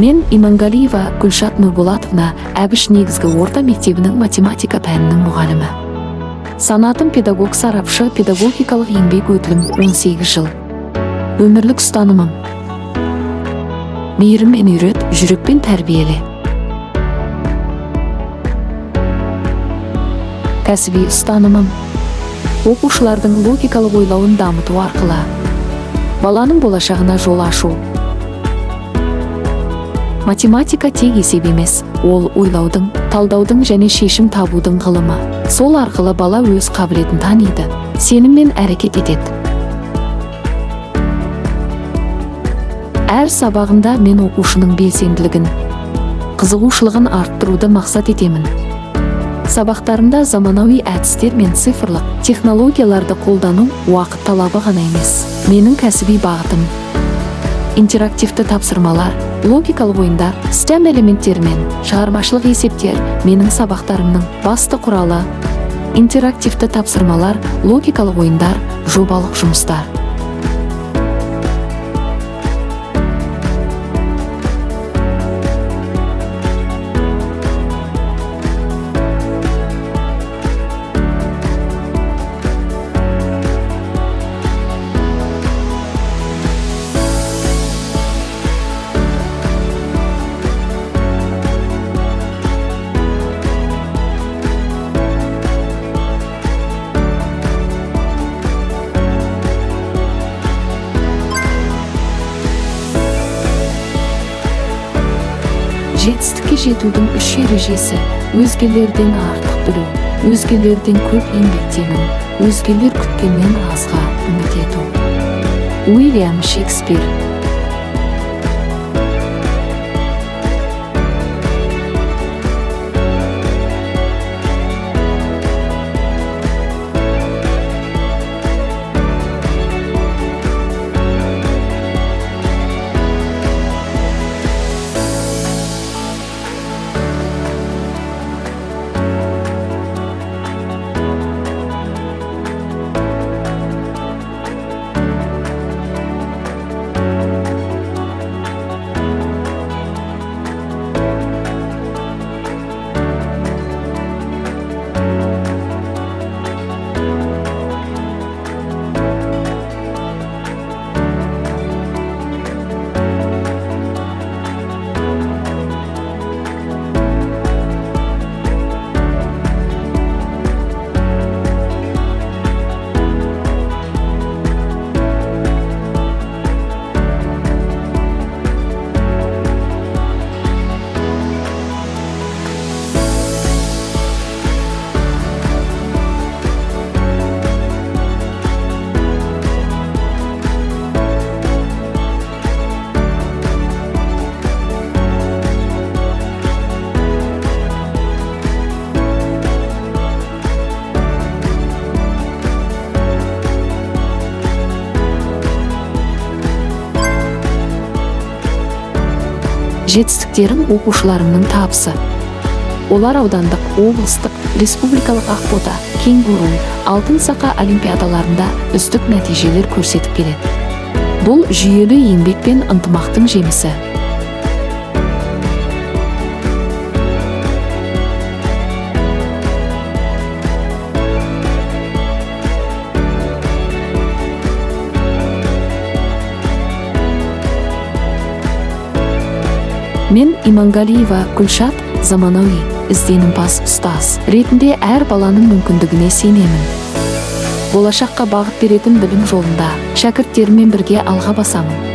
Мен Имангалиева Гүлшат Нұрболатовна Әбіш негізгі орта мектебінің математика пәнінің мұғалімі. Санатым педагог сарапшы, педагогикалық еңбек өтілім 18 жыл. Өмірлік ұстанымым: мейіріммен үйрет, жүрекпен тәрбиеле. Кәсіби ұстанымым: оқушылардың логикалық ойлауын дамыту арқылы баланың болашағына жол ашу. Математика тек есеп емес, ол ойлаудың, талдаудың және шешім табудың ғылымы. Сол арқылы бала өз қабілетін таниды, сеніммен әрекет етеді. Әр сабағында мен оқушының белсенділігін, қызығушылығын арттыруды мақсат етемін. Сабақтарында заманауи әдістер мен цифрлық технологияларды қолдану уақыт талабы ғана емес, менің кәсіби бағытым. Интерактивті тапсырмалар, логикалық ойындар, STEM элементтері мен шығармашылық есептер менің сабақтарымның басты құралы. Интерактивті тапсырмалар, логикалық ойындар, жобалық жұмыстар. Жетістікке жетудің 3 ережесі: өзгелерден артық білу, өзгелерден көп еңбектену, өзгелер күткеннен азға үміт ету. Уильям Шекспир. Жетістіктерім оқушыларымның табысы. Олар аудандық, облыстық, республикалық ақбота, кенгуру, алтын сақа олимпиадаларында үздік нәтижелер көрсетіп келеді. Бұл жүйелі еңбек пен ынтымақтың жемісі. Мен Имангалиева Гүлшат заманауи, ізденімпаз ұстаз ретінде әр баланың мүмкіндігіне сенемін. Болашаққа бағыт беретін білім жолында шәкірттеріммен бірге алға басамын.